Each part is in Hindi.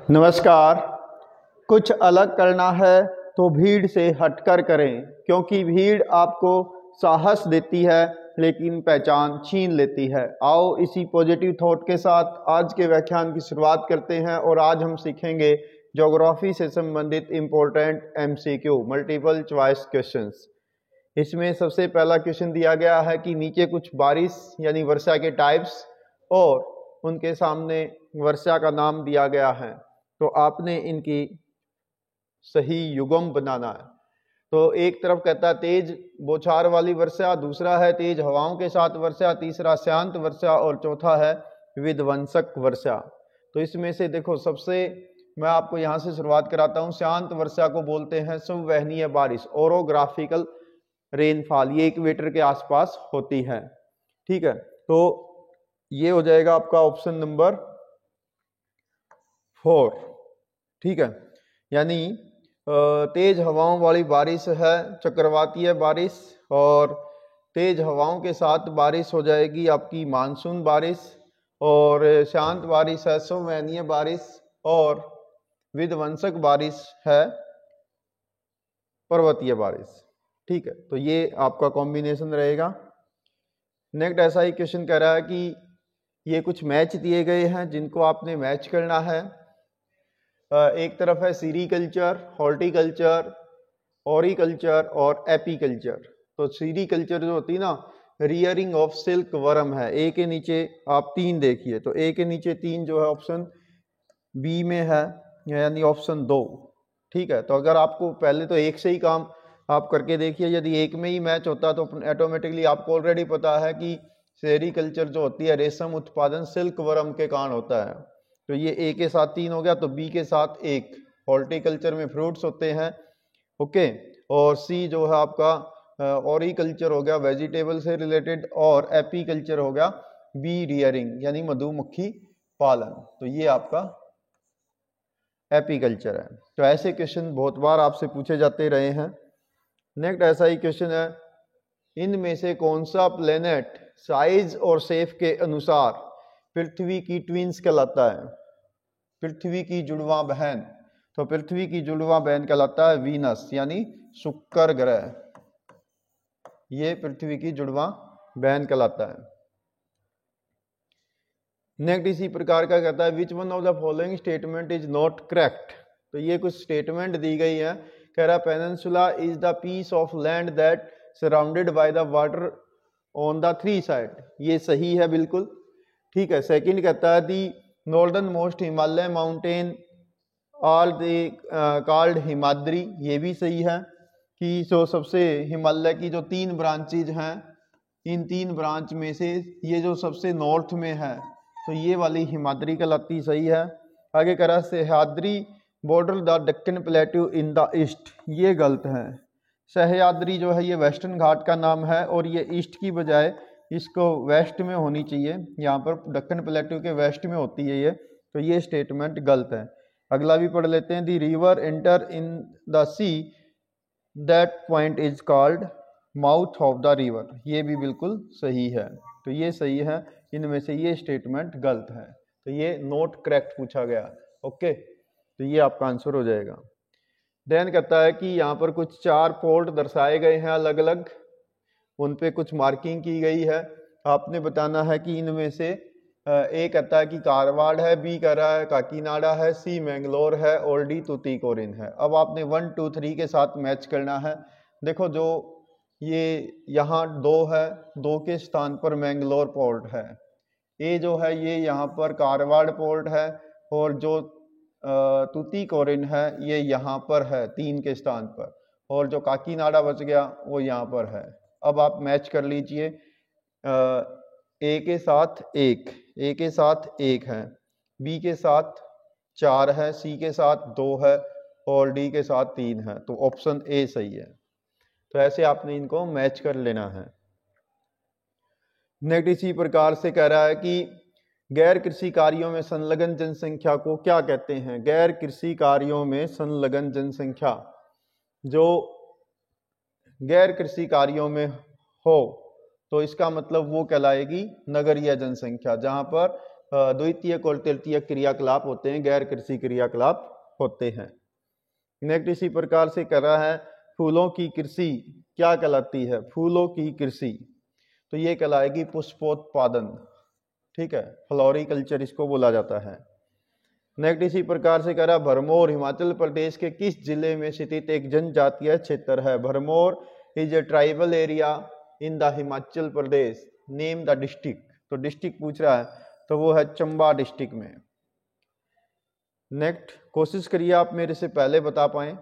नमस्कार। कुछ अलग करना है तो भीड़ से हटकर करें, क्योंकि भीड़ आपको साहस देती है लेकिन पहचान छीन लेती है। आओ इसी पॉजिटिव थॉट के साथ आज के व्याख्यान की शुरुआत करते हैं और आज हम सीखेंगे ज्योग्राफी से संबंधित important MCQ multiple choice questions. इसमें सबसे पहला क्वेश्चन दिया गया है कि नीचे कुछ बारिश यानी वर्षा के टाइप्स और उनके सामने वर्षा का नाम दिया गया है, तो आपने इनकी सही युग्म बनाना है। तो एक तरफ कहता है तेज बौछार वाली वर्षा, दूसरा है तेज हवाओं के साथ वर्षा, तीसरा शांत वर्षा और चौथा है विध्वंसक वर्षा। तो इसमें से देखो, सबसे मैं आपको यहाँ से शुरुआत कराता हूँ। शांत वर्षा को बोलते हैं संवहनीय बारिश, ओरोग्राफिकल रेनफॉल, ये इक्वेटर के आसपास होती है। ठीक है, तो ये हो जाएगा आपका ऑप्शन नंबर 4। ठीक है, यानी तेज हवाओं वाली बारिश है चक्रवातीय बारिश, और तेज हवाओं के साथ बारिश हो जाएगी आपकी मानसून बारिश, और शांत बारिश है संवहनीय बारिश, और विध्वंसक बारिश है पर्वतीय बारिश। ठीक है, तो ये आपका कॉम्बिनेशन रहेगा। नेक्स्ट ऐसा ही क्वेश्चन कह रहा है कि ये कुछ मैच दिए गए हैं जिनको आपने मैच करना है। एक तरफ है सीरीकल्चर, हॉर्टिकल्चर, ओरिकल्चर और एपीकल्चर। तो सीरीकल्चर जो होती है ना, रियरिंग ऑफ सिल्क वर्म है। ए के नीचे आप 3 देखिए, तो ए के नीचे 3 जो है ऑप्शन बी में है, यानी ऑप्शन 2। ठीक है, तो अगर आपको पहले तो एक से ही काम आप करके देखिए, यदि एक में ही मैच होता तो ऑटोमेटिकली आपको ऑलरेडी पता है कि सेरीकल्चर जो होती है रेशम उत्पादन सिल्क वर्म के कारण होता है। तो ये ए के साथ 3 हो गया, तो बी के साथ 1। हॉर्टिकल्चर में फ्रूट्स होते हैं, ओके। और सी जो है आपका ओरिकल्चर हो गया वेजिटेबल से रिलेटेड, और एपीकल्चर हो गया बी रियरिंग यानी मधुमक्खी पालन। तो ये आपका एपीकल्चर है। तो ऐसे क्वेश्चन बहुत बार आपसे पूछे जाते रहे हैं। नेक्स्ट ऐसा ही क्वेश्चन है, इनमें से कौन सा प्लेनेट साइज और शेप के अनुसार पृथ्वी की ट्विंस कहलाता है, पृथ्वी की जुड़वा बहन? तो पृथ्वी की जुड़वा बहन कहलाता है वीनस, यानी शुक्र ग्रह। ये पृथ्वी की जुड़वा बहन कहलाता है। नेक्स्ट इसी प्रकार का कहता है, which one of the following statement is not correct? तो ये कुछ स्टेटमेंट दी गई है। कह रहा है peninsula is the piece of land that surrounded by the water on the 3 side. ये सही है बिल्कुल। ठीक है, सेकंड कहता है the northernmost Himalaya mountain all the called Himadri. ये भी सही है कि जो सबसे हिमालय की जो 3 ब्रांचेज हैं, इन 3 ब्रांच में से ये जो सबसे नॉर्थ में है तो ये वाली हिमाद्री कहलाती, सही है। आगे कह रहा है Sahyadri border the Deccan plateau in the east. ये गलत है। सह्याद्री जो है ये वेस्टर्न घाट का नाम है, और ये ईस्ट की बजाय इसको वेस्ट में होनी चाहिए। यहाँ पर दक्कन प्लेट्यू के वेस्ट में होती है ये, तो ये स्टेटमेंट गलत है। अगला भी पढ़ लेते हैं, the river enter in the see that point is called mouth of the river. ये भी बिल्कुल सही है, तो ये सही है। इनमें से ये स्टेटमेंट गलत है, तो ये नोट करेक्ट पूछा गया। ओके, तो ये आपका आंसर हो जाएगा। देन कहता है कि यहाँ पर कुछ 4 पोर्ट दर्शाए गए हैं अलग अलग, उन पे कुछ मार्किंग की गई है। आपने बताना है कि इनमें से ए कहता है कि कारवाड़ है, बी कह रहा है काकीनाडा है, सी मैंगलोर है, और डी तुतीकोरिन है। अब आपने 1, 2, 3 के साथ मैच करना है। देखो, जो ये यहाँ 2 है, 2 के स्थान पर मैंगलोर पोर्ट है। ए जो है ये यहाँ पर कारवाड़ पोर्ट है, और जो तुतीकोरिन है ये यहाँ पर है 3 के स्थान पर, और जो काकीनाडा बच गया वो यहाँ पर है। अब आप मैच कर लीजिए, ए के साथ 1, ए के साथ 1 है, बी के साथ 4 है, सी के साथ 2 है, और डी के साथ 3 है। तो ऑप्शन ए सही है। तो ऐसे आपने इनको मैच कर लेना है। नेक्स्ट इसी प्रकार से कह रहा है कि गैर कृषि कार्यों में संलग्न जनसंख्या को क्या कहते हैं? गैर कृषि कार्यों में संलग्न जनसंख्या, जो गैर कृषि कार्यों में हो तो इसका मतलब वो कहलाएगी नगरीय जनसंख्या, जहां पर द्वितीयक और तृतीयक क्रियाकलाप होते हैं, गैर कृषि क्रियाकलाप होते हैं। नेक्स्ट इसी प्रकार से कर रहा है, फूलों की कृषि क्या कहलाती है? फूलों की कृषि तो ये कहलाएगी पुष्पोत्पादन, ठीक है, फ्लोरिकल्चर इसको बोला जाता है। नेक्स्ट इसी प्रकार से करा, भरमौर हिमाचल प्रदेश के किस जिले में स्थित एक जनजातीय क्षेत्र है? Bharmour is a tribal area in the Himachal Pradesh, name the district. तो डिस्ट्रिक्ट पूछ रहा है तो वो है चंबा डिस्ट्रिक्ट में। नेक्स्ट कोशिश करिए आप मेरे से पहले बता पाए।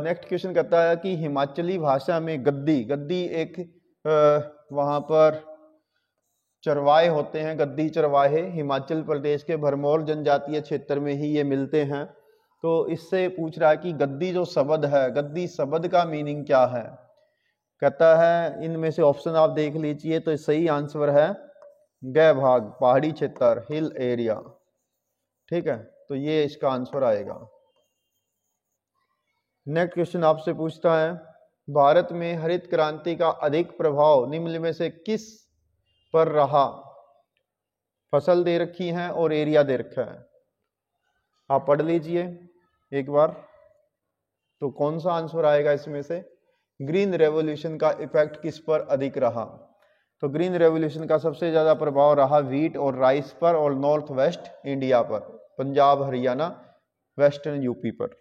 नेक्स्ट क्वेश्चन कहता है कि हिमाचली भाषा में गद्दी, गद्दी एक वहाँ पर चरवाहे होते हैं, गद्दी चरवाहे हिमाचल प्रदेश के भरमौर जनजातीय क्षेत्र में ही ये मिलते हैं। तो इससे पूछ रहा है कि गद्दी जो शब्द है, गद्दी शब्द का मीनिंग क्या है? कहता है इनमें से ऑप्शन आप देख लीजिए, तो सही आंसर है गै भाग, पहाड़ी क्षेत्र, हिल एरिया, ठीक है, तो ये इसका आंसर आएगा। नेक्स्ट क्वेश्चन आपसे पूछता है, भारत में हरित क्रांति का अधिक प्रभाव निम्न में से किस पर रहा? फसल दे रखी है और एरिया दे रखा है, आप पढ़ लीजिए एक बार, तो कौन सा आंसर आएगा इसमें से? ग्रीन रेवोल्यूशन का इफेक्ट किस पर अधिक रहा? तो ग्रीन रेवोल्यूशन का सबसे ज्यादा प्रभाव रहा व्हीट और राइस पर और नॉर्थ वेस्ट इंडिया पर, पंजाब, हरियाणा, वेस्टर्न यूपी पर।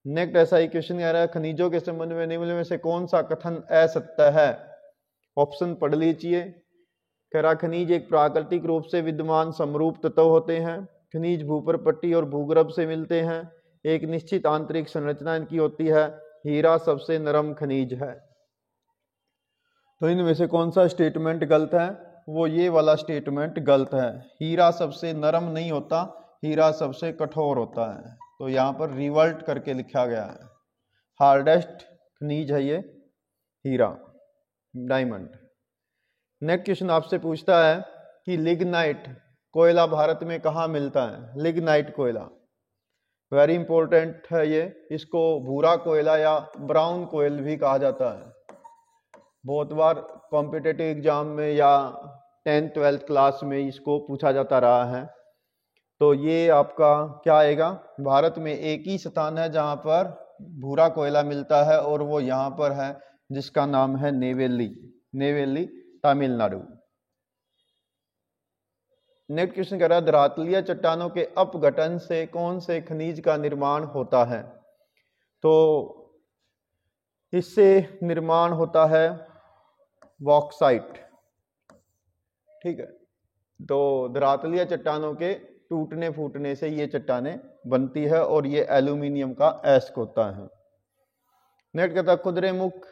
नेक्स्ट ऐसा ही क्वेश्चन कह रहा है, खनिजों के संबंध में निम्न में से कौन सा कथन असत्य है? ऑप्शन पढ़ लीजिए। कह रहा खनिज एक प्राकृतिक रूप से विद्यमान समरूप तत्व होते हैं, खनिज भूपर पट्टी और भूगर्भ से मिलते हैं, एक निश्चित आंतरिक संरचना इनकी होती है, हीरा सबसे नरम खनिज है। तो इनमें से कौन सा स्टेटमेंट गलत है? वो ये वाला स्टेटमेंट गलत है, हीरा सबसे नरम नहीं होता, हीरा सबसे कठोर होता है। तो यहाँ पर रिवर्ट करके लिखा गया है, हार्डेस्ट खनिज है ये हीरा, डायमंड। नेक्स्ट क्वेश्चन आपसे पूछता है कि लिग्नाइट कोयला भारत में कहाँ मिलता है? लिग्नाइट कोयला वेरी इंपॉर्टेंट है ये, इसको भूरा कोयला या ब्राउन कोयल भी कहा जाता है। बहुत बार कॉम्पिटिटिव एग्जाम में या 10th-12th क्लास में इसको पूछा जाता रहा है। तो ये आपका क्या आएगा? भारत में एक ही स्थान है जहां पर भूरा कोयला मिलता है और वो यहाँ पर है, जिसका नाम है नेवेली, नेवेली तमिलनाडु। नेक्स्ट क्वेश्चन कह रहा है, धरातलीय चट्टानों के अपघटन से कौन से खनिज का निर्माण होता है? तो इससे निर्माण होता है बॉक्साइट, ठीक है। तो धरातलीय चट्टानों के टूटने फूटने से ये चट्टानें बनती है और ये एल्यूमिनियम का एस्क होता है। नेक्स्ट कहता है, कुद्रेमुख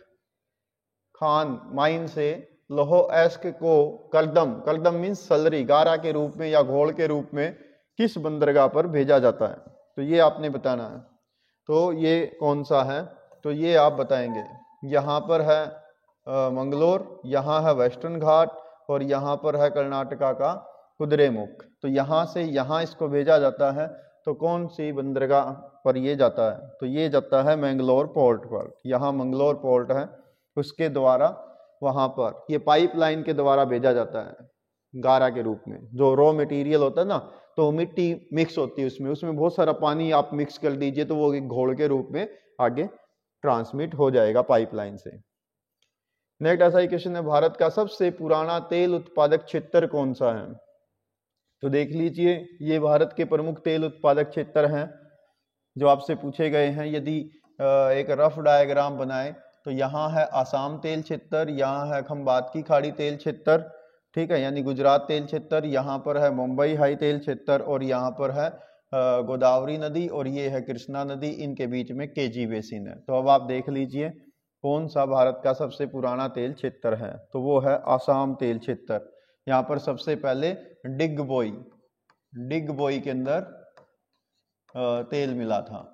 खान माइन से लोहो एस्क को करदम, करदम मीन्स सलरी, गारा के रूप में या घोल के रूप में किस बंदरगाह पर भेजा जाता है? तो ये आपने बताना है। तो ये कौन सा है? तो ये आप बताएंगे। यहाँ पर है मंगलोर, यहाँ है वेस्टर्न घाट और यहाँ पर है कर्नाटका का कुद्रेमुख। तो यहाँ से यहाँ इसको भेजा जाता है, तो कौन सी बंदरगाह पर ये जाता है? तो ये जाता है मैंगलोर पोर्ट पर। यहाँ मंगलोर पोर्ट है, उसके द्वारा वहाँ पर ये पाइपलाइन के द्वारा भेजा जाता है गारा के रूप में। जो रॉ मटेरियल होता है ना, तो मिट्टी मिक्स होती है उसमें, उसमें बहुत सारा पानी आप मिक्स कर दीजिए तो वो एक घोल के रूप में आगे ट्रांसमिट हो जाएगा पाइपलाइन से। नेक्स्ट ऐसा ही क्वेश्चन है, भारत का सबसे पुराना तेल उत्पादक क्षेत्र कौन सा है? तो देख लीजिए, ये भारत के प्रमुख तेल उत्पादक क्षेत्र हैं जो आपसे पूछे गए हैं। यदि एक रफ डायग्राम बनाए तो यहाँ है आसाम तेल क्षेत्र, यहाँ है खंबात की खाड़ी तेल क्षेत्र, ठीक है, यानी गुजरात तेल क्षेत्र, यहाँ पर है मुंबई हाई तेल क्षेत्र और यहाँ पर है गोदावरी नदी और ये है कृष्णा नदी, इनके बीच में केजी बेसिन है। तो अब आप देख लीजिए कौन सा भारत का सबसे पुराना तेल क्षेत्र है? तो वो है आसाम तेल क्षेत्र। यहाँ पर सबसे पहले डिगबोई, डिगबोई के अंदर तेल मिला था,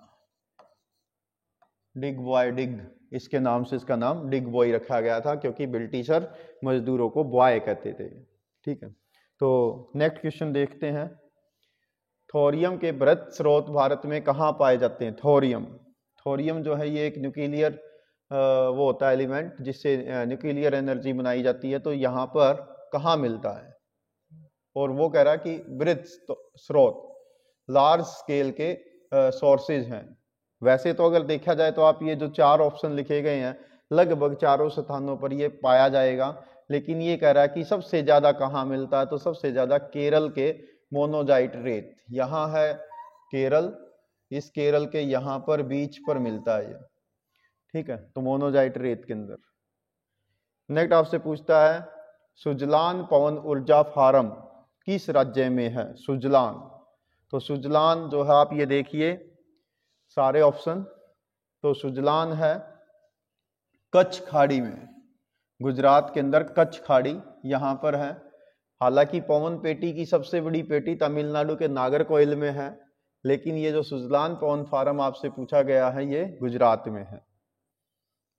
डिगबॉय, डिग इसके नाम से इसका नाम डिगबॉय रखा गया था, क्योंकि ब्रिटिशर मजदूरों को बॉय कहते थे, ठीक है। तो नेक्स्ट क्वेश्चन देखते हैं, थोरियम के बृहत स्रोत भारत में कहाँ पाए जाते हैं? थोरियम, थोरियम जो है ये एक न्यूक्लियर वो होता है एलिमेंट जिससे न्यूक्लियर एनर्जी बनाई जाती है। तो यहाँ पर कहाँ मिलता है? और वो कह रहा है कि वृहद स्रोत, लार्ज स्केल के सोर्सेज हैं। वैसे तो अगर देखा जाए तो आप ये जो 4 ऑप्शन लिखे गए हैं लगभग चारों स्थानों पर ये पाया जाएगा, लेकिन ये कह रहा है कि सबसे ज्यादा कहाँ मिलता है, तो सबसे ज्यादा केरल के मोनोजाइट रेत, यहाँ है केरल, इस केरल के यहाँ पर बीच पर मिलता है ये, ठीक है, तो मोनोजाइट रेत के अंदर। नेक्स्ट आपसे पूछता है सुजलान पवन ऊर्जा फार्म किस राज्य में है? सुजलान, तो सुजलान जो है आप ये देखिए सारे ऑप्शन, तो सुजलान है कच्छ खाड़ी में, गुजरात के अंदर कच्छ खाड़ी यहाँ पर है। हालांकि पवन पेटी की सबसे बड़ी पेटी तमिलनाडु के नागरकोइल में है, लेकिन ये जो सुजलान पवन फार्म आपसे पूछा गया है ये गुजरात में है।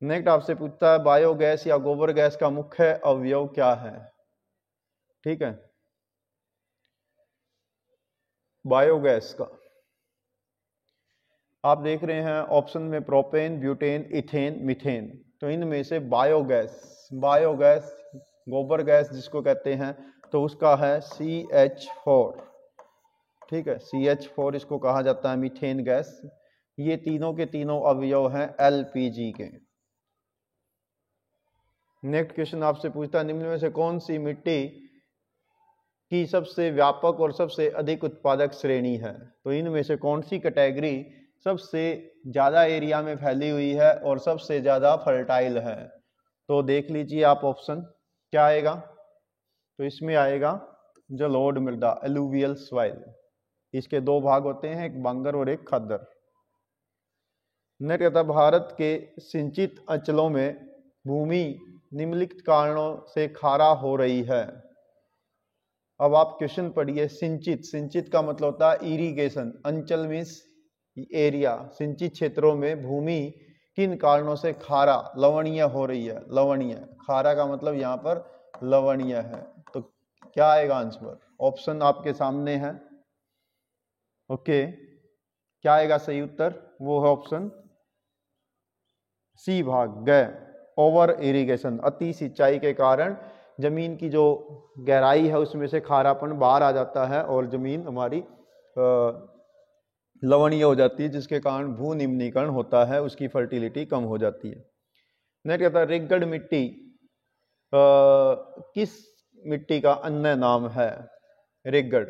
नेक्स्ट आपसे पूछता है बायोगैस या गोबर गैस का मुख्य अवयव क्या है? ठीक है, बायोगैस का आप देख रहे हैं ऑप्शन में प्रोपेन, ब्यूटेन, इथेन, मीथेन, तो इनमें से बायोगैस, बायोगैस गोबर गैस जिसको कहते हैं तो उसका है CH4, ठीक है, CH4 इसको कहा जाता है मीथेन गैस। ये तीनों के तीनों अवयव हैं LPG के। नेक्स्ट क्वेश्चन आपसे पूछता है निम्न में से कौन सी मिट्टी की सबसे व्यापक और सबसे अधिक उत्पादक श्रेणी है? तो इनमें से कौन सी कैटेगरी सबसे ज्यादा एरिया में फैली हुई है और सबसे ज्यादा फर्टाइल है? तो देख लीजिए आप ऑप्शन क्या आएगा, तो इसमें आएगा जलोढ़ मृदा, एलुवियल सॉइल। इसके 2 भाग होते हैं, एक बांगर और एक खद्दर। नेक्स्ट भारत के सिंचित अंचलों में भूमि निम्नलिखित कारणों से खारा हो रही है। अब आप क्वेश्चन पढ़िए, सिंचित, सिंचित का मतलब होता है इरिगेशन, अंचल मीन्स एरिया, सिंचित क्षेत्रों में भूमि किन कारणों से खारा, लवणीय हो रही है, लवणीय, खारा का मतलब यहाँ पर लवणीय है, तो क्या आएगा आंसर? ऑप्शन आपके सामने है, ओके, क्या आएगा सही उत्तर? वो है ऑप्शन सी भाग ग, ओवर इरिगेशन, अति सिंचाई के कारण जमीन की जो गहराई है उसमें से खारापन बाहर आ जाता है और जमीन हमारी लवणीय हो जाती है, जिसके कारण भू निम्नीकरण होता है, उसकी फर्टिलिटी कम हो जाती है। नेक्स्ट कहता है रेगड़ मिट्टी किस मिट्टी का अन्य नाम है? रेगड़,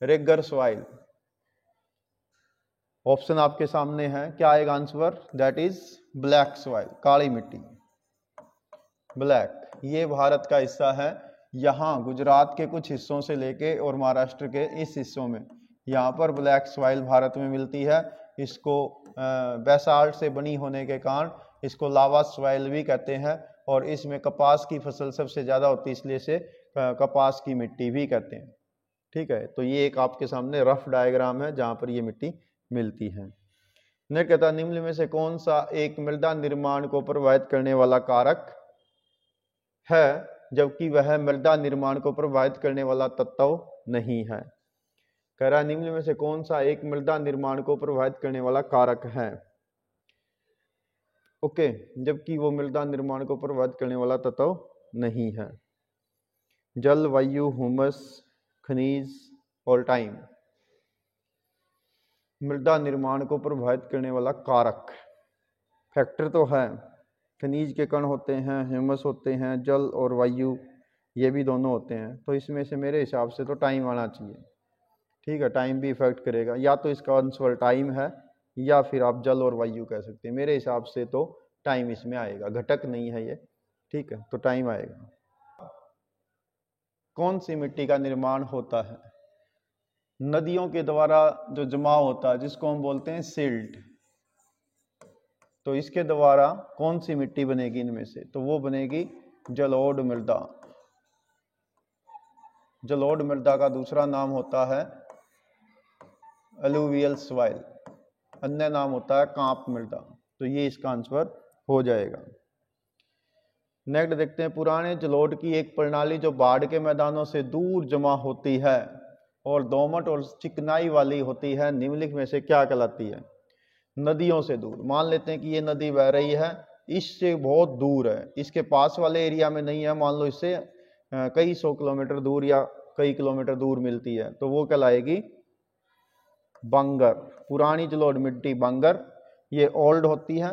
रेगड़ सॉइल, ऑप्शन आपके सामने है, क्या आएगा answer? That is black soil, काली मिट्टी, ब्लैक। ये भारत का हिस्सा है, यहाँ गुजरात के कुछ हिस्सों से लेके और महाराष्ट्र के इस हिस्सों में यहाँ पर ब्लैक सॉइल भारत में मिलती है। इसको बेसाल्ट से बनी होने के कारण इसको लावा सॉइल भी कहते हैं, और इसमें कपास की फसल सबसे ज़्यादा होती है, इसलिए इसे कपास की मिट्टी भी कहते हैं। ठीक है, तो ये एक आपके सामने रफ डायग्राम है जहाँ पर ये मिट्टी मिलती है। नेक्स्ट कहता है निम्न में से कौन सा एक मृदा निर्माण को प्रभावित करने वाला कारक है जबकि वह मृदा निर्माण को प्रभावित करने वाला तत्व नहीं है? कह रहा है निम्न में से कौन सा एक मृदा निर्माण को प्रभावित करने वाला कारक है, ओके, जबकि वो मृदा निर्माण को प्रभावित करने वाला तत्व नहीं है। जल, वायु, ह्यूमस, खनिज और टाइम, मृदा निर्माण को प्रभावित करने वाला कारक फैक्टर तो है, खनिज के कण होते हैं, ह्यूमस होते हैं, जल और वायु ये भी दोनों होते हैं, तो इसमें से मेरे हिसाब से तो टाइम आना चाहिए। ठीक है, टाइम भी इफेक्ट करेगा, या तो इसका आंसर टाइम है या फिर आप जल और वायु कह सकते हैं। मेरे हिसाब से तो टाइम इसमें आएगा, घटक नहीं है ये, ठीक है, तो टाइम आएगा। कौन सी मिट्टी का निर्माण होता है? नदियों के द्वारा जो जमाव होता है जिसको हम बोलते हैं सिल्ट, तो इसके द्वारा कौन सी मिट्टी बनेगी इनमें से? तो वो बनेगी जलोढ़ मृदा। जलोढ़ मृदा का दूसरा नाम होता है अलुवियल सॉइल, अन्य नाम होता है कांप मृदा, तो ये इसका आंसर हो जाएगा। नेक्स्ट देखते हैं पुराने जलोढ़ की एक प्रणाली जो बाढ़ के मैदानों से दूर जमा होती है और दोमट और चिकनाई वाली होती है, निम्नलिखित में से क्या कहलाती है? नदियों से दूर, मान लेते हैं कि ये नदी बह रही है, इससे बहुत दूर है, इसके पास वाले एरिया में नहीं है, मान लो इससे कई 100 किलोमीटर दूर या कई किलोमीटर दूर मिलती है, तो वो कहलाएगी बंगर। पुरानी जलोढ़ मिट्टी बंगर, ये ओल्ड होती है,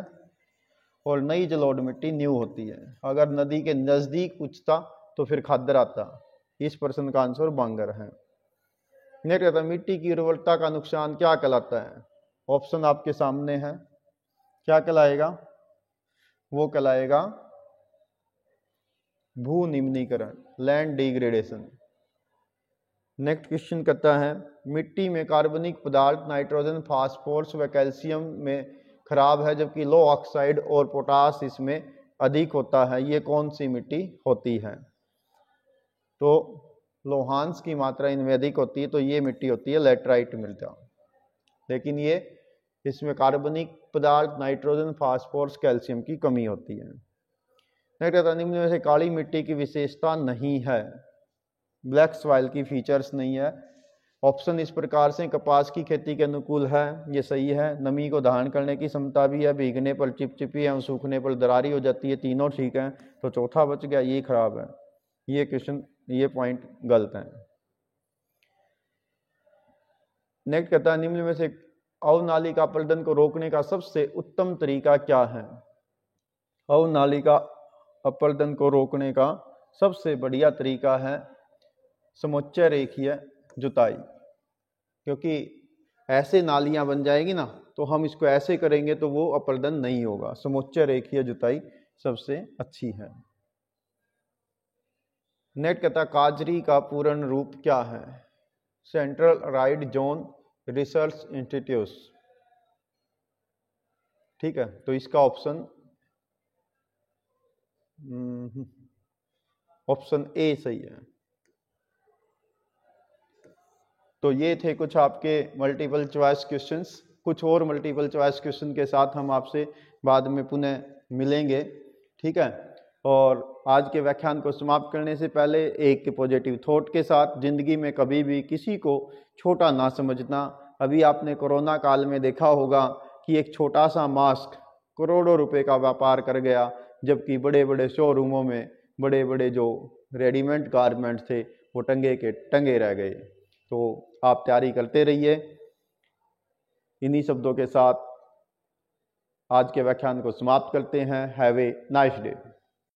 और नई जलोढ़ मिट्टी न्यू होती है। अगर नदी के नज़दीक उचता तो फिर खादर आता। इस प्रश्न का आंसर बंगर है। नेक्स्ट कहता है मिट्टी की उर्वरता का नुकसान क्या कहलाता है? ऑप्शन आपके सामने है, क्या कहलाएगा? वो कहलाएगा भू निम्नीकरण, लैंड डिग्रेडेशन। नेक्स्ट क्वेश्चन कहता है मिट्टी में कार्बनिक पदार्थ नाइट्रोजन, फास्फोरस व कैल्शियम में खराब है, जबकि लो ऑक्साइड और पोटास इसमें अधिक होता है, ये कौन सी मिट्टी होती है? तो लोहांश की मात्रा इनमें अधिक होती है, तो ये मिट्टी होती है लैटराइट मृदा। लेकिन ये इसमें कार्बनिक पदार्थ नाइट्रोजन, फास्फोरस, कैल्शियम की कमी होती है। नेक्स्ट निम्न में से काली मिट्टी की विशेषता नहीं है। ब्लैक सॉइल की फीचर्स नहीं है। ऑप्शन इस प्रकार से कपास की खेती के अनुकूल है, ये सही है। नमी को धारण करने की क्षमता भी है, भीगने पर चिपचिपी है, सूखने पर दरारी हो जाती है, तीनों ठीक है। तो चौथा बच गया, ये खराब है। ये क्वेश्चन, ये पॉइंट गलत है। नेक्स्ट कहता है निम्न में से अवनालिका अपरदन को रोकने का सबसे उत्तम तरीका क्या है? अवनालिका अपरदन को रोकने का सबसे बढ़िया तरीका है समुच्चय रेखीय जुताई, क्योंकि ऐसे नालियां बन जाएगी ना, तो हम इसको ऐसे करेंगे तो वो अपरदन नहीं होगा। समुच्चय रेखीय जुताई सबसे अच्छी है। नेक्स्ट कहता है काजरी का पूर्ण रूप क्या है? Central ride zone research institute, ठीक है। तो इसका ऑप्शन ए सही है। तो ये थे कुछ आपके मल्टीपल चॉइस क्वेश्चंस। कुछ और मल्टीपल चॉइस क्वेश्चन के साथ हम आपसे बाद में पुनः मिलेंगे, ठीक है। और आज के व्याख्यान को समाप्त करने से पहले एक पॉजिटिव थॉट के साथ, जिंदगी में कभी भी किसी को छोटा ना समझना। अभी आपने कोरोना काल में देखा होगा कि एक छोटा सा मास्क करोड़ों रुपए का व्यापार कर गया, जबकि बड़े बड़े शोरूमों में बड़े बड़े जो रेडीमेड गारमेंट्स थे वो टंगे के टंगे रह गए। तो आप तैयारी करते रहिए। इन्हीं शब्दों के साथ आज के व्याख्यान को समाप्त करते हैं। Have a nice day.